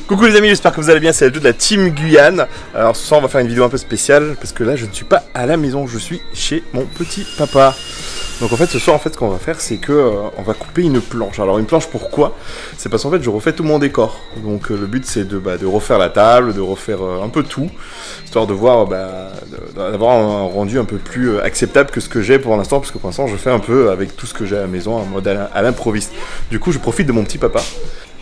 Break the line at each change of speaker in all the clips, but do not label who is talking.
Coucou les amis, j'espère que vous allez bien, c'est Aldo de la Team Guyane. Alors ce soir on va faire une vidéo un peu spéciale parce que là je ne suis pas à la maison, je suis chez mon petit papa. Donc en fait ce soir ce qu'on va faire c'est que on va couper une planche. Alors une planche pourquoi? C'est parce qu'en fait je refais tout mon décor. Donc le but c'est de refaire la table, de refaire un peu tout, histoire de voir d'avoir un rendu un peu plus acceptable que ce que j'ai pour l'instant, parce que pour l'instant je fais un peu avec tout ce que j'ai à la maison en mode à l'improviste. Du coup je profite de mon petit papa.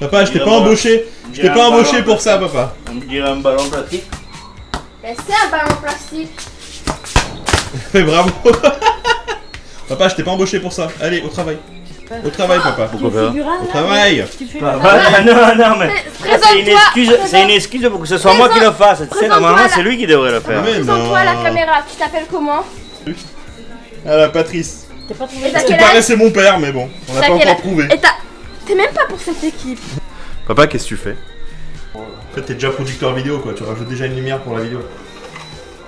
Papa, je t'ai pas embauché. Je t'ai pas embauché pour ça, papa.
On dirait un ballon plastique.
Mais c'est un ballon plastique.
Mais bravo. Papa, je t'ai pas embauché pour ça. Allez, au travail. Au travail, papa.
Pourquoi faire?
Au travail.
Non, mais c'est une excuse pour que ce soit moi qui le fasse. Tu sais, normalement, c'est lui qui devrait le faire.
Présente-toi à la caméra. Tu t'appelles comment?
Ah, Patrice.
T'as pas trouvé?
Ce qui paraît, c'est mon père, mais bon, on n'a pas encore trouvé.
T'es même pas pour cette équipe.
Papa, qu'est-ce que tu fais? En fait, t'es déjà producteur vidéo, quoi. Tu rajoutes déjà une lumière pour la vidéo.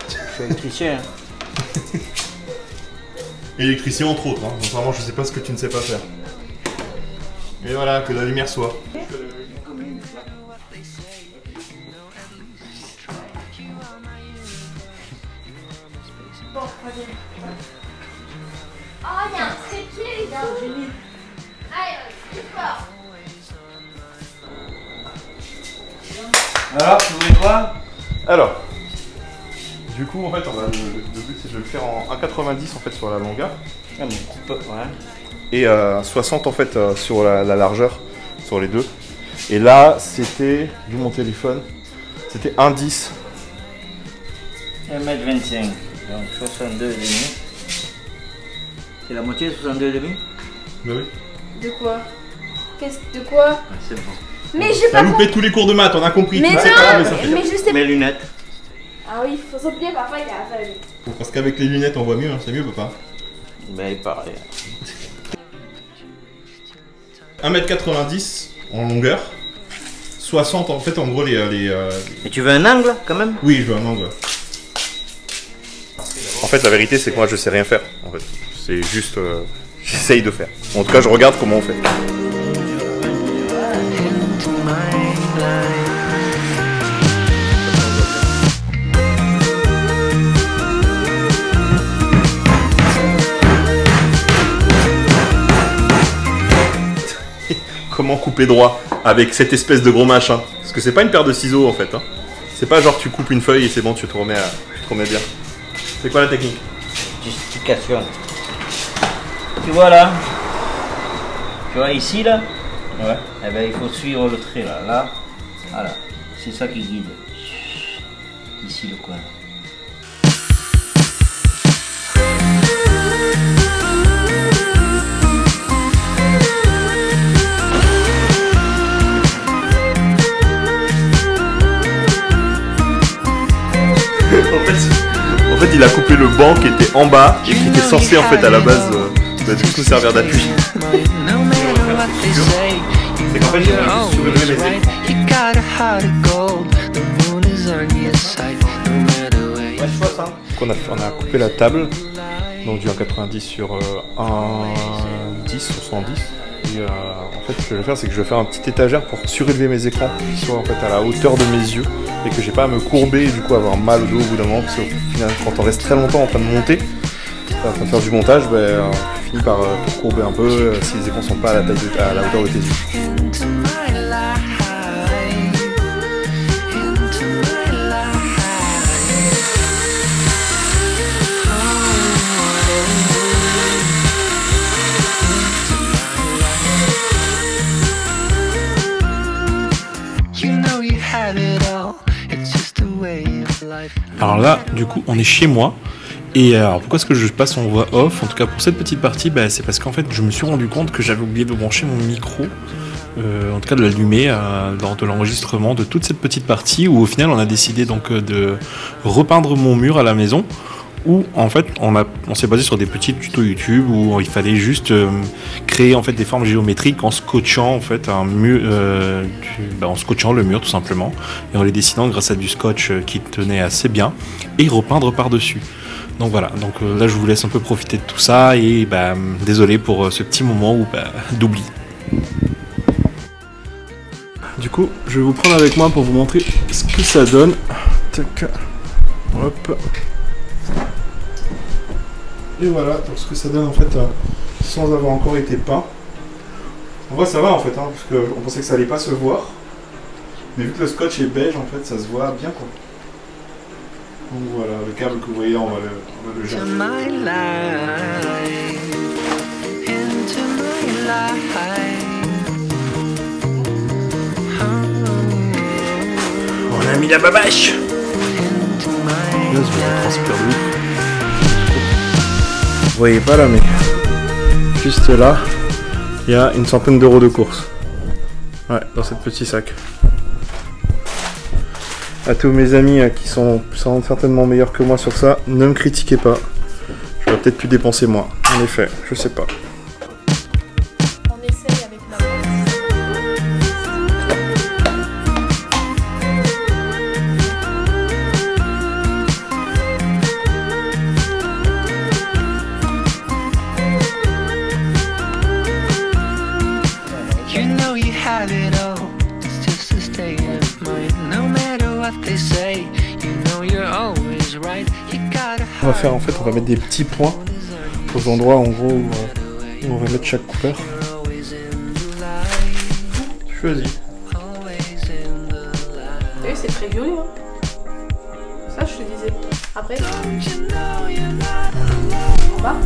Je suis électricien.
Électricien, entre autres. Hein. Donc, vraiment, je sais pas ce que tu ne sais pas faire. Et voilà, que la lumière soit.
Bon, vas-y. Oh, il y a un trépied, les gars. Allez, plus fort.
Alors, tu voulais quoi?
Alors, du coup, en fait, le but c'est de le faire en 1,90 en fait sur la longueur.
Ah, mais tu peux, ouais.
Et 60 en fait sur la largeur, sur les deux. Et là, c'était, vu mon téléphone, c'était 1,10.
1m25, donc 62,5. C'est la moitié de 62,5?
Bah oui.
De quoi? De quoi?
Ah, c'est bon.
Mais j'ai
T'as
pas
loupé tous les cours de maths, on a compris.
Mais
tu
non,
sais pas, mais ça fait
mais je sais pas.
Mes lunettes.
Ah oui, faut s'oublier, papa, il a fallu.
Parce qu'avec les lunettes, on voit mieux, hein. C'est mieux, papa.
Ben, pareil.
1,90 m en longueur. 60 en fait, en gros,
Et tu veux un angle, quand même?
Oui, je veux un angle. En fait, la vérité, c'est que moi, je sais rien faire. En fait, c'est juste, j'essaye de faire. En tout cas, je regarde comment on fait. Comment couper droit avec cette espèce de gros machin? Parce que c'est pas une paire de ciseaux en fait. Hein. C'est pas genre tu coupes une feuille et c'est bon, tu te remets bien. C'est quoi la technique?
Justification. Tu vois là? Tu vois ici là? Ouais. Eh ben il faut suivre le trait là. Là. Voilà. C'est ça qui guide. Ici le coin.
En fait, il a coupé le banc qui était en bas et qui était censé en fait à la base du coup servir d'appui. C'est qu'en fait, j'ai soulevé les on a coupé la table, donc du 1,90 sur 1,10 sur 110. Et en fait, ce que je vais faire, c'est que je vais faire un petit étagère pour surélever mes écrans, qui soient en fait à la hauteur de mes yeux, et que j'ai pas à me courber et du coup avoir mal au dos au bout d'un moment, parce qu'au final, quand on reste très longtemps en train de monter, en train de faire du montage, tu finis par te courber un peu si les écrans sont pas à la hauteur de tes yeux.
Alors là, du coup, on est chez moi. Et alors, pourquoi est-ce que je passe en voix off? En tout cas, pour cette petite partie, c'est parce qu'en fait, je me suis rendu compte que j'avais oublié de brancher mon micro. En tout cas, de l'allumer lors de l'enregistrement de toute cette petite partie où, au final, on a décidé donc de repeindre mon mur à la maison. Où en fait on s'est basé sur des petits tutos YouTube où il fallait juste créer en fait des formes géométriques en scotchant en fait un mur, en scotchant le mur tout simplement et en les dessinant grâce à du scotch qui tenait assez bien et repeindre par dessus. Donc voilà, donc là je vous laisse un peu profiter de tout ça et désolé pour ce petit moment d'oubli.
Du coup, je vais vous prendre avec moi pour vous montrer ce que ça donne. Tac. Hop. Et voilà, donc ce que ça donne en fait, sans avoir encore été peint. En vrai, ça va en fait, hein, parce qu'on pensait que ça allait pas se voir. Mais vu que le scotch est beige, en fait, ça se voit bien quoi. Donc voilà, le câble que vous voyez là, on va le jeter. On a mis la babache. Là, je vais transpirer de ouf. Vous voyez pas là, mais juste là, il y a une centaine d'euros de course. Ouais, dans ce petit sac. À tous mes amis qui sont certainement meilleurs que moi sur ça, ne me critiquez pas. J'aurais peut-être pu dépenser moins. En effet, je sais pas.
On essaye avec ma
You know you have it all. It's just a state of mind. No matter what they say, you know you're always right. You gotta
On va faire en fait, on va mettre des petits points aux endroits en gros où on va mettre chaque couleur. Choisis.
Oui, c'est très violet, hein. Ça, je te disais. Après, en bas.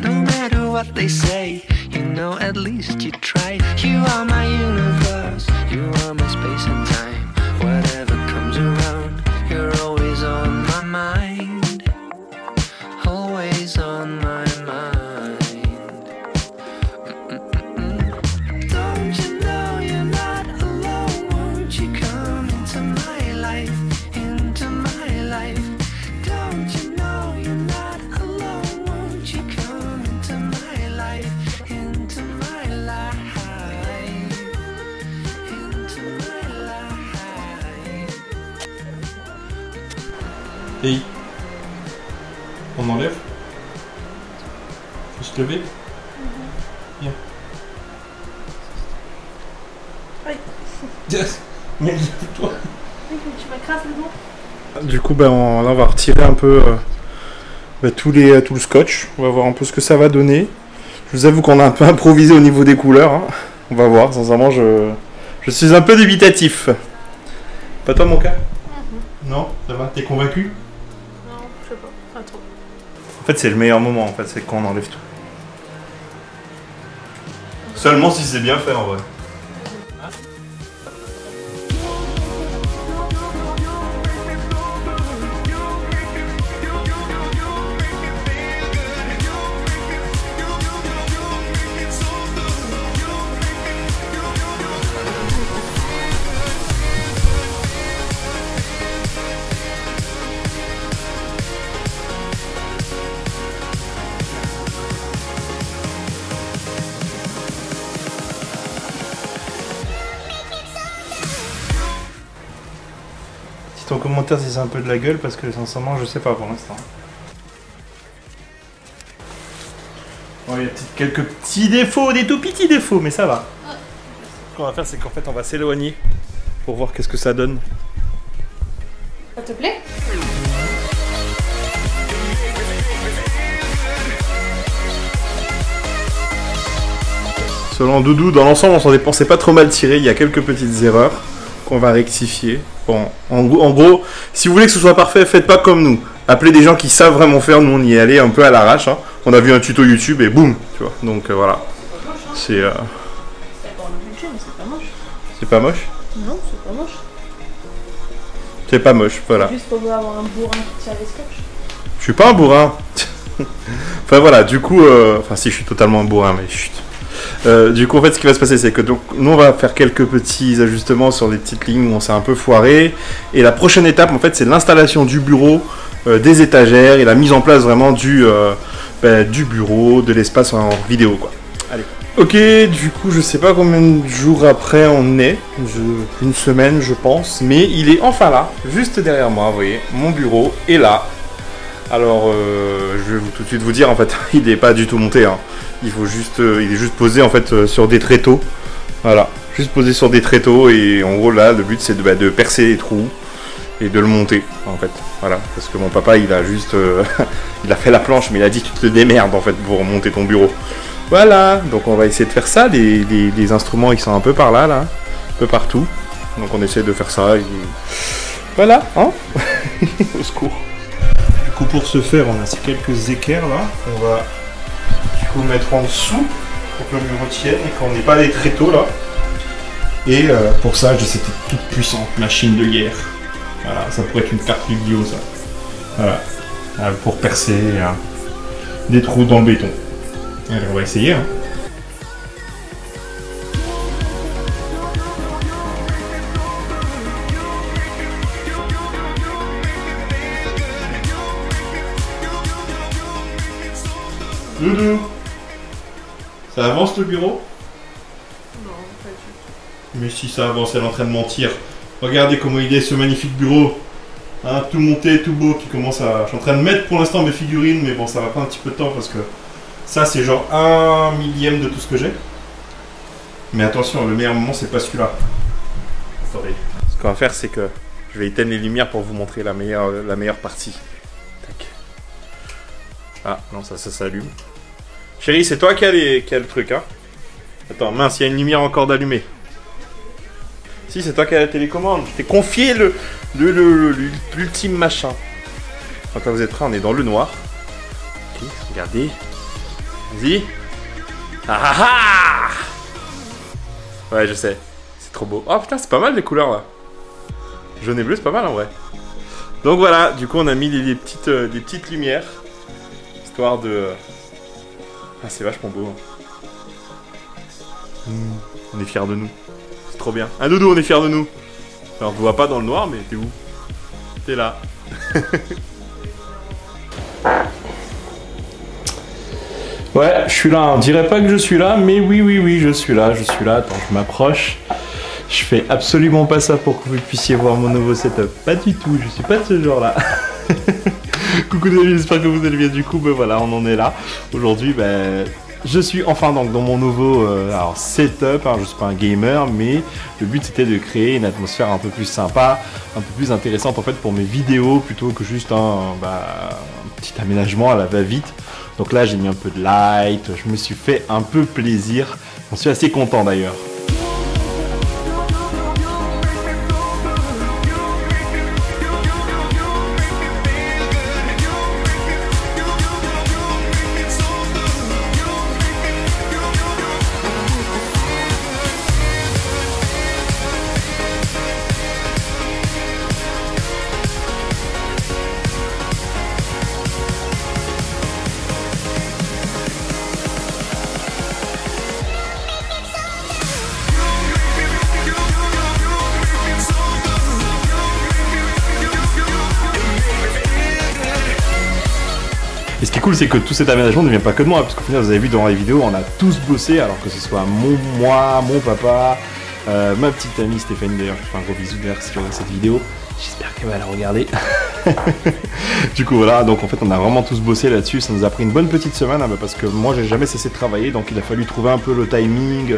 No matter what they say, you know at least you tried. You are my universe, you are my space and time. Whatever comes around, you're always on my mind. Always on my mind. Don't you know you're not alone? Won't you come into my life, into my life? Don't you know you're not alone? Won't you come into my life, into my life, into my life?
Hey, on enlève? Faut se lever? Viens.
Oui.
Mais lève-toi.
Oui, tu m'écrases le dos.
Du coup, là, on va retirer un peu tout le scotch. On va voir un peu ce que ça va donner. Je vous avoue qu'on a un peu improvisé au niveau des couleurs. Hein. On va voir, sincèrement, je suis un peu dubitatif. Pas toi, mon cas? Non? Ça va? T'es convaincu?
Non, je sais pas. Pas trop.
En fait, c'est le meilleur moment, en fait, c'est quand on enlève tout. Seulement si c'est bien fait, en vrai. En commentaire si c'est un peu de la gueule parce que sincèrement je sais pas pour l'instant. Bon, il y a quelques petits défauts, des tout petits défauts, mais ça va. Ce qu'on va faire c'est qu'en fait on va s'éloigner pour voir qu'est-ce que ça donne.
Ça te plaît?
Selon Doudou, dans l'ensemble on s'en dépensait pas trop mal tiré, il y a quelques petites erreurs qu'on va rectifier. Bon, en gros, si vous voulez que ce soit parfait, faites pas comme nous. Appelez des gens qui savent vraiment faire, nous on y est allé un peu à l'arrache. Hein. On a vu un tuto YouTube et boum, tu vois. Donc voilà. C'est
C'est pas le budget, mais c'est pas moche.
C'est pas moche?
Non, c'est pas moche.
C'est pas moche, voilà.
Juste pour avoir un bourrin qui tire les scotch.
Je suis pas un bourrin. Enfin voilà, du coup, enfin si je suis totalement un bourrin, mais chut. Du coup, en fait, ce qui va se passer, c'est que donc, nous, on va faire quelques petits ajustements sur les petites lignes où on s'est un peu foiré. Et la prochaine étape, en fait, c'est l'installation du bureau, des étagères et la mise en place vraiment du bureau, de l'espace en vidéo, quoi. Allez. Ok, du coup, je sais pas combien de jours après on est. Une semaine, je pense. Mais il est enfin là, juste derrière moi, vous voyez. Mon bureau est là. Alors, je vais tout de suite vous dire, en fait, il n'est pas du tout monté. Hein. Il est juste posé, en fait, sur des tréteaux. Voilà, juste posé sur des tréteaux. Et en gros, là, le but, c'est de percer les trous et de le monter, en fait. Voilà, parce que mon papa, il a juste... il a fait la planche, mais il a dit, tu te démerdes, en fait, pour monter ton bureau. Voilà, donc on va essayer de faire ça. Les instruments, ils sont un peu par là, un peu partout. Donc on essaie de faire ça. Et... Voilà, hein. Au secours. Du coup, pour ce faire, on a ces quelques équerres là. On va du coup mettre en dessous pour que le mur tienne et qu'on n'ait pas les tréteaux là. Et pour ça, j'ai cette toute puissante machine de guerre. Voilà, ça pourrait être une carte Yu-Gi-Oh ça. Voilà, pour percer des trous dans le béton. Allez, on va essayer. Hein. Doudou, ça avance le bureau?
Non, pas du tout.
Mais si ça avance, elle est en train de mentir. Regardez comment il est ce magnifique bureau. Hein, tout monté, tout beau, qui commence à... Je suis en train de mettre pour l'instant mes figurines, mais bon, ça va prendre un petit peu de temps parce que... Ça, c'est genre 1 millième de tout ce que j'ai. Mais attention, le meilleur moment, c'est pas celui-là. Attendez. Ce qu'on va faire, c'est que je vais éteindre les lumières pour vous montrer la meilleure partie. Tac. Ah, non, ça s'allume. Chérie, c'est toi qui a le truc, hein. Attends, mince, il y a une lumière encore d'allumée. Si, c'est toi qui as la télécommande. Je t'ai confié l'ultime machin. Donc là, vous êtes prêts, on est dans le noir. Ok, regardez. Vas-y. Ah ah ah! Ouais, je sais. C'est trop beau. Oh putain, c'est pas mal les couleurs là. Jaune et bleu, c'est pas mal en vrai. Donc voilà, du coup, on a mis des petites lumières. Histoire de... Ah, c'est vachement beau. On est fiers de nous. C'est trop bien. Un doudou, on est fiers de nous. Alors, on te voit pas dans le noir, mais t'es où? T'es là. Ouais, je suis là. On dirait pas que je suis là, mais oui, je suis là. Attends, je m'approche. Je fais absolument pas ça pour que vous puissiez voir mon nouveau setup. Pas du tout, je suis pas de ce genre-là. Coucou les amis, j'espère que vous allez bien. Du coup, ben voilà, on en est là. Aujourd'hui, ben, je suis enfin donc dans mon nouveau setup. Alors, je suis pas un gamer, mais le but c'était de créer une atmosphère un peu plus sympa, un peu plus intéressante en fait pour mes vidéos, plutôt que juste un petit aménagement à la va-vite. Donc là, j'ai mis un peu de light, je me suis fait un peu plaisir. J'en suis assez content d'ailleurs. Et ce qui est cool, c'est que tout cet aménagement ne vient pas que de moi, parce qu'au final, vous avez vu dans les vidéos, on a tous bossé, alors que ce soit moi, mon papa, ma petite amie Stéphanie, d'ailleurs, je te fais un gros bisou d'ailleurs si tu regardes cette vidéo. J'espère qu'elle va la regarder. Du coup, voilà, donc en fait, on a vraiment tous bossé là-dessus. Ça nous a pris une bonne petite semaine, hein, parce que moi, j'ai jamais cessé de travailler, donc il a fallu trouver un peu le timing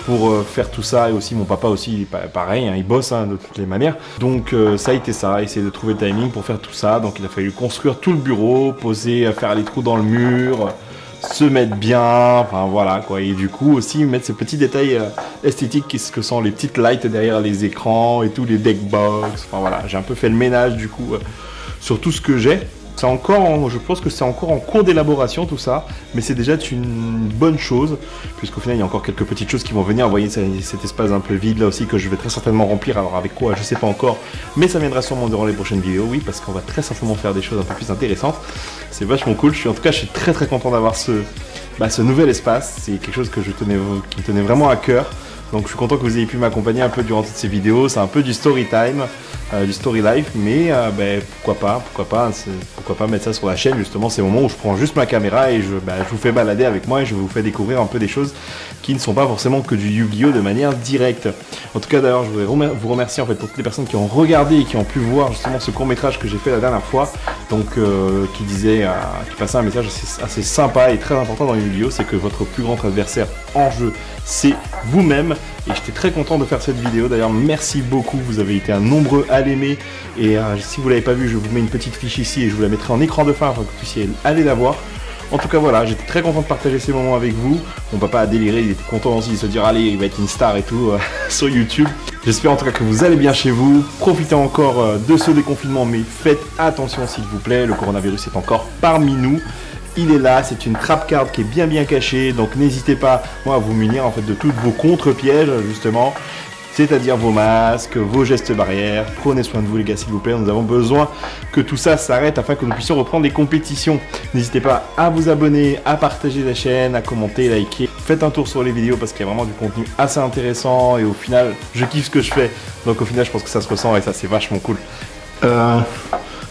pour faire tout ça. Et aussi, mon papa aussi, pareil, hein, il bosse de toutes les manières. Donc, ça a été ça, essayer de trouver le timing pour faire tout ça. Donc, il a fallu construire tout le bureau, poser, faire les trous dans le mur, se mettre bien, enfin voilà quoi. Et du coup aussi mettre ces petits détails esthétiques que sont les petites lights derrière les écrans et tous les deckbox. Enfin voilà, j'ai un peu fait le ménage du coup sur tout ce que j'ai. C'est encore, je pense que c'est encore en cours d'élaboration tout ça, mais c'est déjà une bonne chose, puisqu'au final il y a encore quelques petites choses qui vont venir. Vous voyez cet espace un peu vide là aussi que je vais très certainement remplir, alors avec quoi je sais pas encore, mais ça viendra sûrement durant les prochaines vidéos, oui, parce qu'on va très certainement faire des choses un peu plus intéressantes. C'est vachement cool, en tout cas je suis très content d'avoir ce nouvel espace. C'est quelque chose que qui me tenait vraiment à cœur. Donc je suis content que vous ayez pu m'accompagner un peu durant toutes ces vidéos. C'est un peu du story time, du story life, mais pourquoi pas mettre ça sur la chaîne justement. C'est le moment où je prends juste ma caméra et je vous fais balader avec moi et je vous fais découvrir un peu des choses qui ne sont pas forcément que du Yu-Gi-Oh de manière directe. En tout cas d'ailleurs je voudrais vous remercier en fait pour toutes les personnes qui ont regardé et qui ont pu voir justement ce court métrage que j'ai fait la dernière fois. Donc qui passait un message assez sympa et très important dans Yu-Gi-Oh, c'est que votre plus grand adversaire en jeu c'est vous-même. Et j'étais très content de faire cette vidéo. D'ailleurs, merci beaucoup. Vous avez été un nombreux à l'aimer. Et si vous ne l'avez pas vu, je vous mets une petite fiche ici et je vous la mettrai en écran de fin afin que vous puissiez aller la voir. En tout cas, voilà, j'étais très content de partager ces moments avec vous. Mon papa a déliré, il était content aussi de se dire allez, il va être une star et tout sur YouTube. J'espère en tout cas que vous allez bien chez vous. Profitez encore de ce déconfinement, mais faites attention s'il vous plaît. Le coronavirus est encore parmi nous. Il est là, c'est une trap card qui est bien cachée, donc n'hésitez pas à vous munir en fait de toutes vos contre-pièges justement, c'est-à-dire vos masques, vos gestes barrières. Prenez soin de vous les gars s'il vous plaît, nous avons besoin que tout ça s'arrête afin que nous puissions reprendre les compétitions. N'hésitez pas à vous abonner, à partager la chaîne, à commenter, liker. Faites un tour sur les vidéos parce qu'il y a vraiment du contenu assez intéressant et au final je kiffe ce que je fais, donc au final je pense que ça se ressent et ça c'est vachement cool.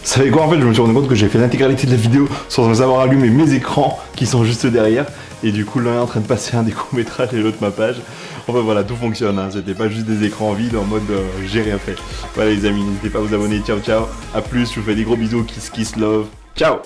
Vous savez quoi, en fait, je me suis rendu compte que j'ai fait l'intégralité de la vidéo sans avoir allumé mes écrans qui sont juste derrière. Et du coup, l'un est en train de passer un des courts-métrages et l'autre ma page. Enfin voilà, tout fonctionne, hein. C'était pas juste des écrans vides en mode j'ai rien fait. Voilà les amis, n'hésitez pas à vous abonner, ciao ciao. A plus, je vous fais des gros bisous, kiss kiss love, ciao.